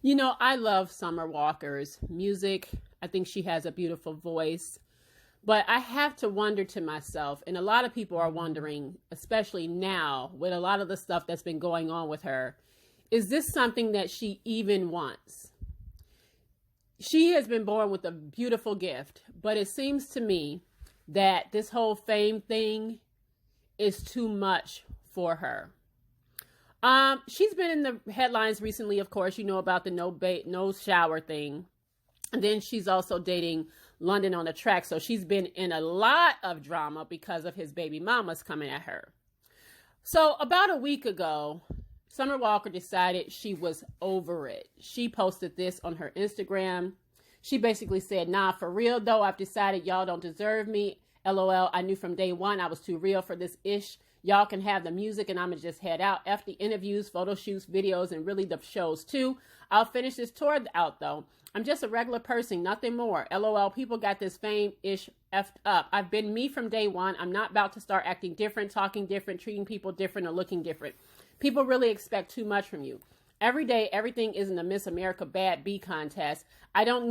You know, I love Summer Walker's music. I think she has a beautiful voice. But I have to wonder to myself, and a lot of people are wondering, especially now with a lot of the stuff that's been going on with her, is this something that she even wants? She has been born with a beautiful gift, but it seems to me that this whole fame thing is too much for her. She's been in the headlines recently, of course, you know about the no shower thing. And then she's also dating London on the track. So she's been in a lot of drama because of his baby mamas coming at her. So about a week ago, Summer Walker decided she was over it. She posted this on her Instagram. She basically said, nah, for real though, I've decided y'all don't deserve me. LOL, I knew from day one I was too real for this ish. Y'all can have the music and I'm going to just head out. F the interviews, photo shoots, videos, and really the shows too. I'll finish this tour out though. I'm just a regular person, nothing more. LOL, people got this fame-ish effed up. I've been me from day one. I'm not about to start acting different, talking different, treating people different, or looking different. People really expect too much from you. Every day, everything isn't a Miss America Bad B contest. I don't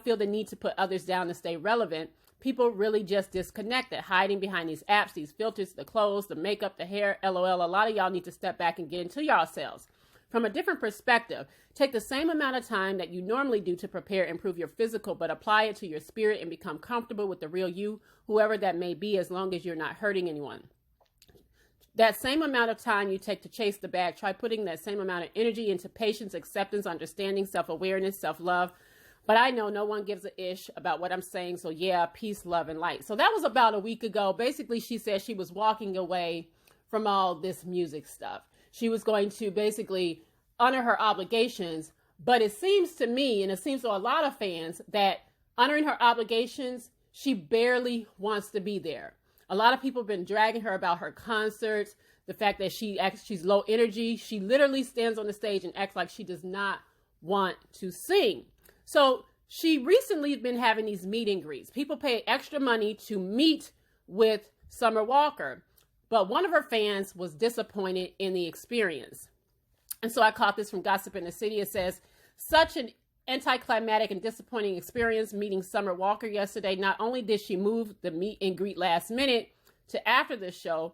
feel the need to put others down to stay relevant. People really just disconnected, hiding behind these apps, these filters, the clothes, the makeup, the hair, LOL. A lot of y'all need to step back and get into yourselves. From a different perspective, take the same amount of time that you normally do to prepare and improve your physical, but apply it to your spirit and become comfortable with the real you, whoever that may be, as long as you're not hurting anyone. That same amount of time you take to chase the bag, try putting that same amount of energy into patience, acceptance, understanding, self-awareness, self-love. But I know no one gives a ish about what I'm saying. So yeah, peace, love, and light. So that was about a week ago. Basically, she said she was walking away from all this music stuff. She was going to basically honor her obligations. But it seems to me, and it seems to a lot of fans, that honoring her obligations, she barely wants to be there. A lot of people have been dragging her about her concerts, the fact that she's low energy. She literally stands on the stage and acts like she does not want to sing. So she recently has been having these meet and greets. People pay extra money to meet with Summer Walker, but one of her fans was disappointed in the experience. And so I caught this from Gossip in the City. It says, such an anticlimactic and disappointing experience meeting Summer Walker yesterday. Not only did she move the meet and greet last minute to after the show,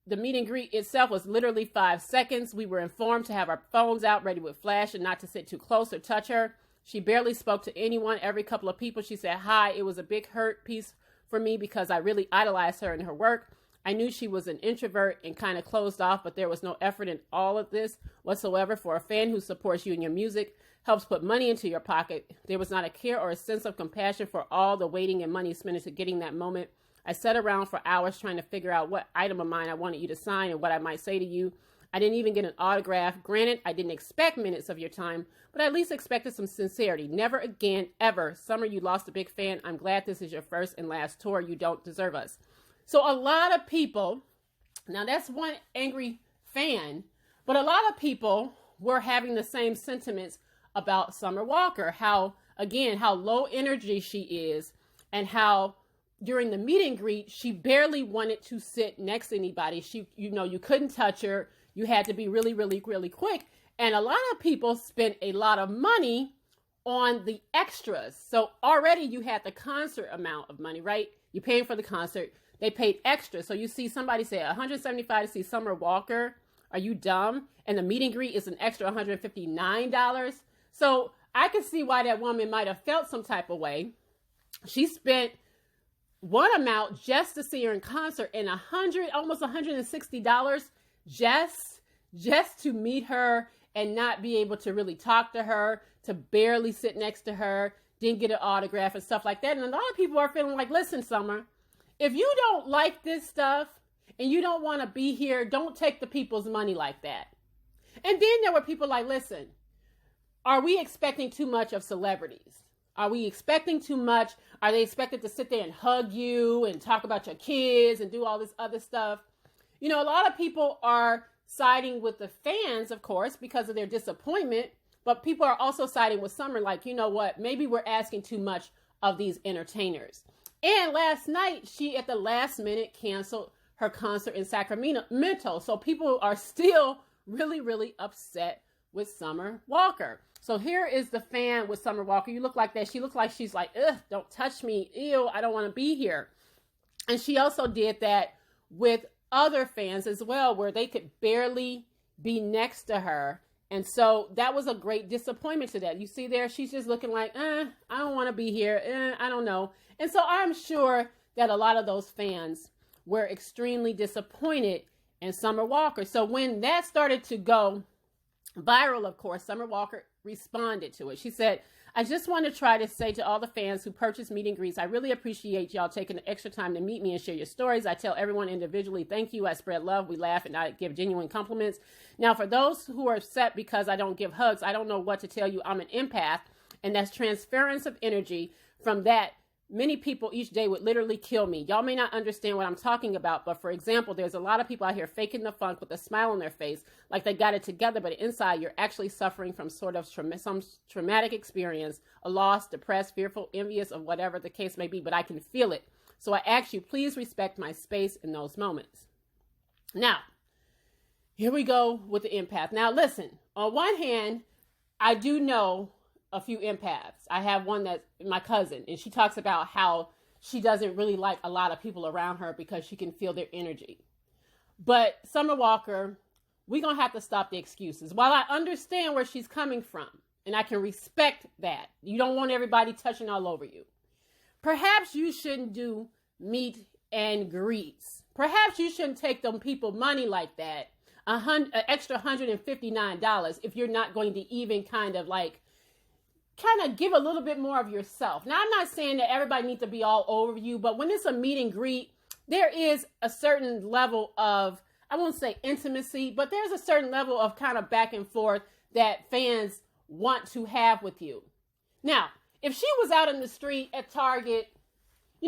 the meet and greet itself was literally 5 seconds. We were informed to have our phones out ready with flash and not to sit too close or touch her. She barely spoke to anyone. Every couple of people she said hi. It was a big hurt piece for me because I really idolized her and her work. I knew she was an introvert and kind of closed off, but there was no effort in all of this whatsoever. For a fan who supports you and your music, helps put money into your pocket, there was not a care or a sense of compassion for all the waiting and money spent into getting that moment. I sat around for hours trying to figure out what item of mine I wanted you to sign and what I might say to you. I didn't even get an autograph. Granted, I didn't expect minutes of your time, but I at least expected some sincerity. Never again, ever. Summer, you lost a big fan. I'm glad this is your first and last tour. You don't deserve us. So a lot of people, now that's one angry fan, but a lot of people were having the same sentiments about Summer Walker. How low energy she is, and how during the meet and greet, she barely wanted to sit next to anybody. You couldn't touch her. You had to be really, really, really quick. And a lot of people spent a lot of money on the extras. So already you had the concert amount of money, right? You're paying for the concert. They paid extra. So you see somebody say $175 to see Summer Walker. Are you dumb? And the meet and greet is an extra $159. So I can see why that woman might have felt some type of way. She spent one amount just to see her in concert, and almost $160 just to meet her and not be able to really talk to her, to barely sit next to her, didn't get an autograph and stuff like that. And a lot of people are feeling like, listen, Summer, if you don't like this stuff and you don't want to be here, don't take the people's money like that. And then there were people like, listen, are we expecting too much of celebrities? Are we expecting too much? Are they expected to sit there and hug you and talk about your kids and do all this other stuff? You know, a lot of people are siding with the fans, of course, because of their disappointment. But people are also siding with Summer like, you know what? Maybe we're asking too much of these entertainers. And last night, she at the last minute canceled her concert in Sacramento. So people are still really, really upset with Summer Walker. So here is the fan with Summer Walker. You look like that. She looks like she's like, ugh, don't touch me. Ew, I don't want to be here. And she also did that with other fans as well, where they could barely be next to her. And so that was a great disappointment to that. You see there, she's just looking like, I don't want to be here. I don't know. And so I'm sure that a lot of those fans were extremely disappointed in Summer Walker. So when that started to go viral, of course, Summer Walker responded to it. She said, I just want to try to say to all the fans who purchase meet and greets, I really appreciate y'all taking the extra time to meet me and share your stories. I tell everyone individually, thank you. I spread love. We laugh and I give genuine compliments. Now, for those who are upset because I don't give hugs, I don't know what to tell you. I'm an empath, and that's transference of energy. From that, many people each day would literally kill me. Y'all may not understand what I'm talking about, but for example, there's a lot of people out here faking the funk with a smile on their face, like they got it together, but inside you're actually suffering from sort of some traumatic experience, a loss, depressed, fearful, envious, of whatever the case may be, but I can feel it. So I ask you, please respect my space in those moments. Now, here we go with the empath. Now listen, on one hand, I do know a few empaths. I have one that's my cousin, and she talks about how she doesn't really like a lot of people around her because she can feel their energy. But Summer Walker, we're going to have to stop the excuses. While I understand where she's coming from, and I can respect that, you don't want everybody touching all over you. Perhaps you shouldn't do meet and greets. Perhaps you shouldn't take them people money like that, an extra $159 if you're not going to even kind of give a little bit more of yourself. Now, I'm not saying that everybody needs to be all over you, but when it's a meet and greet, there is a certain level of, I won't say intimacy, but there's a certain level of kind of back and forth that fans want to have with you. Now, if she was out in the street at Target,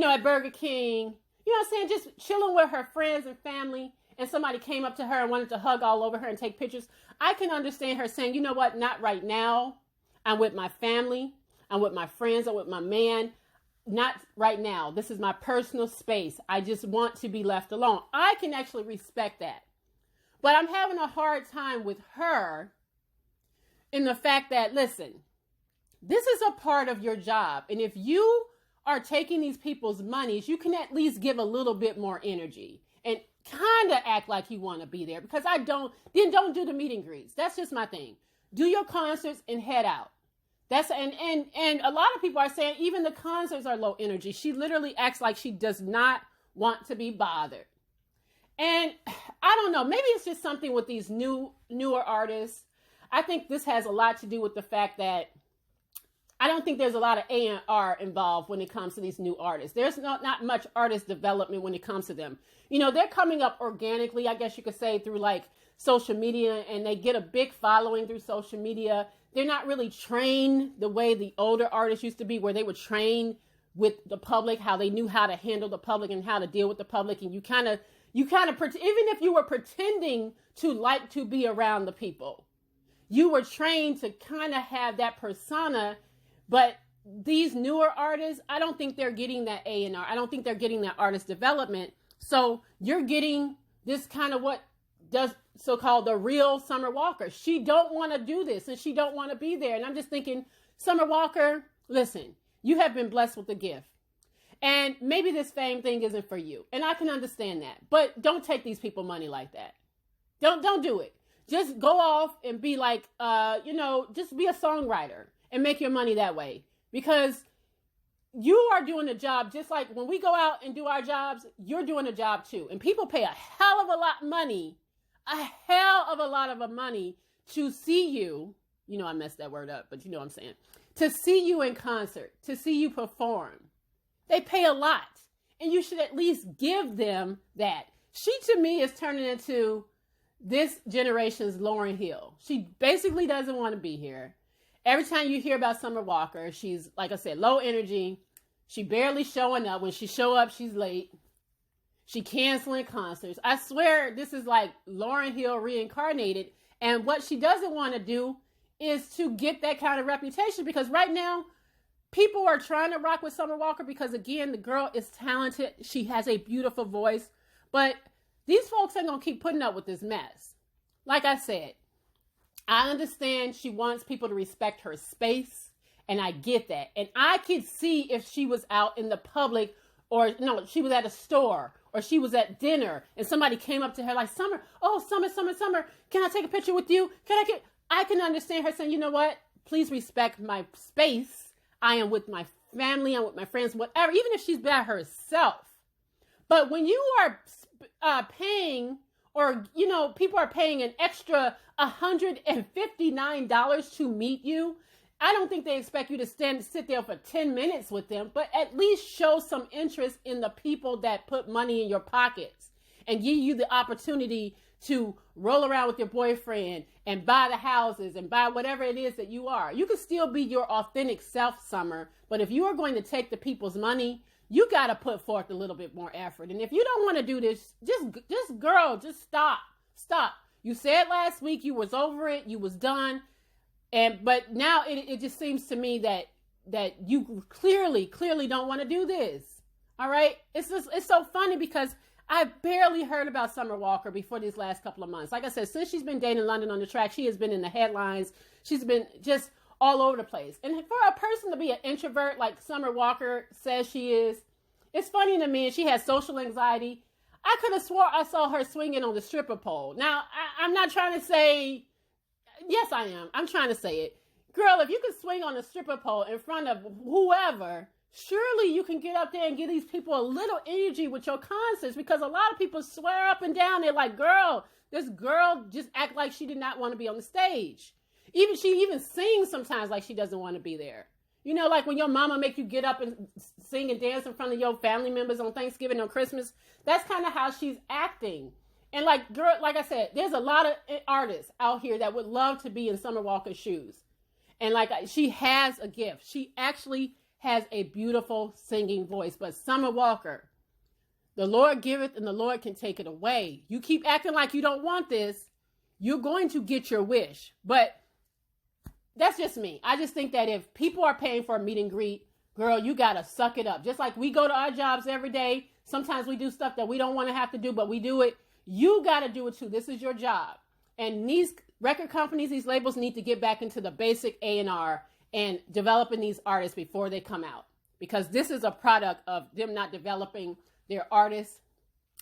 at Burger King, what I'm saying, just chilling with her friends and family, and somebody came up to her and wanted to hug all over her and take pictures, I can understand her saying, you know what, not right now. I'm with my family. I'm with my friends. I'm with my man. Not right now. This is my personal space. I just want to be left alone. I can actually respect that. But I'm having a hard time with her in the fact that, listen, this is a part of your job. And if you are taking these people's monies, you can at least give a little bit more energy and kind of act like you want to be there. Because then don't do the meet and greets. That's just my thing. Do your concerts and head out. And a lot of people are saying even the concerts are low energy. She literally acts like she does not want to be bothered. And I don't know, maybe it's just something with these newer artists. I think this has a lot to do with the fact that I don't think there's a lot of A&R involved when it comes to these new artists. There's not much artist development when it comes to them. They're coming up organically, I guess you could say, through social media, and they get a big following through social media. They're not really trained the way the older artists used to be, where they would train with the public, how they knew how to handle the public and how to deal with the public. And you kind of, even if you were pretending to like to be around the people, you were trained to kind of have that persona. But these newer artists, I don't think they're getting that A&R. I don't think they're getting that artist development. So you're getting this kind of what does so-called the real Summer Walker. She don't want to do this and she don't want to be there. And I'm just thinking, Summer Walker, listen, you have been blessed with a gift. And maybe this fame thing isn't for you. And I can understand that. But don't take these people money like that. Don't do it. Just go off and be just be a songwriter and make your money that way. Because you are doing a job just like when we go out and do our jobs, you're doing a job too. And people pay a hell of a lot of money to see you. I messed that word up, but you know what I'm saying. To see you in concert, to see you perform. They pay a lot. And you should at least give them that. She, to me, is turning into this generation's Lauryn Hill. She basically doesn't want to be here. Every time you hear about Summer Walker, she's, like I said, low energy. She barely showing up. When she show up, she's late. She canceling concerts. I swear this is like Lauryn Hill reincarnated. And what she doesn't want to do is to get that kind of reputation, because right now people are trying to rock with Summer Walker because, again, the girl is talented. She has a beautiful voice. But these folks ain't going to keep putting up with this mess. Like I said, I understand she wants people to respect her space, and I get that. And I could see if she was out in the public, or no, she was at a store, or she was at dinner, and somebody came up to her like, Summer, oh, Summer, can I take a picture with you? I can understand her saying, you know what? Please respect my space. I am with my family, I'm with my friends, whatever, even if she's by herself. But when you are paying, or, you know, people are paying an extra $159 to meet you, I don't think they expect you to sit there for 10 minutes with them, but at least show some interest in the people that put money in your pockets and give you the opportunity to roll around with your boyfriend and buy the houses and buy whatever it is that you are. You can still be your authentic self, Summer, but if you are going to take the people's money, you got to put forth a little bit more effort. And if you don't want to do this, just stop. You said last week you was over it, you was done. But now it just seems to me that you clearly don't want to do this. All right. It's so funny because I barely heard about Summer Walker before these last couple of months. Like I said, since she's been dating London on the Track, she has been in the headlines. She's been just all over the place. And for a person to be an introvert like Summer Walker says she is, it's funny to me. And she has social anxiety. I could have swore I saw her swinging on the stripper pole. Now, I'm not trying to say, yes, I am. I'm trying to say it. Girl, if you could swing on a stripper pole in front of whoever, surely you can get up there and give these people a little energy with your concerts, because a lot of people swear up and down. They're like, girl, this girl just act like she did not want to be on the stage. She even sings sometimes like she doesn't want to be there. You know, like when your mama make you get up and sing and dance in front of your family members on Thanksgiving or Christmas, that's kind of how she's acting. And like, girl, like I said, there's a lot of artists out here that would love to be in Summer Walker's shoes. And like, she has a gift. She actually has a beautiful singing voice. But Summer Walker, the Lord giveth and the Lord can take it away. You keep acting like you don't want this, you're going to get your wish. But that's just me. I just think that if people are paying for a meet and greet, girl, you got to suck it up. Just like we go to our jobs every day. Sometimes we do stuff that we don't want to have to do, but we do it. You got to do it too. This is your job. And these record companies, these labels need to get back into the basic A&R and developing these artists before they come out. Because this is a product of them not developing their artists.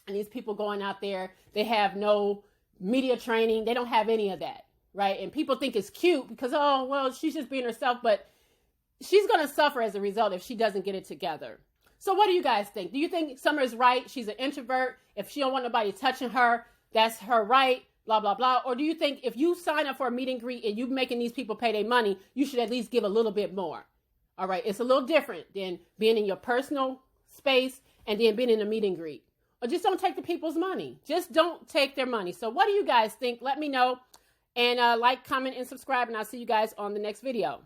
And these people going out there, they have no media training. They don't have any of that, right? And people think it's cute because, oh, well, she's just being herself. But she's going to suffer as a result if she doesn't get it together. So what do you guys think? Do you think Summer is right? She's an introvert. If she don't want nobody touching her, that's her right, blah, blah, blah. Or do you think if you sign up for a meet and greet and you're making these people pay their money, you should at least give a little bit more? All right. It's a little different than being in your personal space and then being in a meet and greet. Or just don't take the people's money. Just don't take their money. So what do you guys think? Let me know. And like, comment, and subscribe. And I'll see you guys on the next video.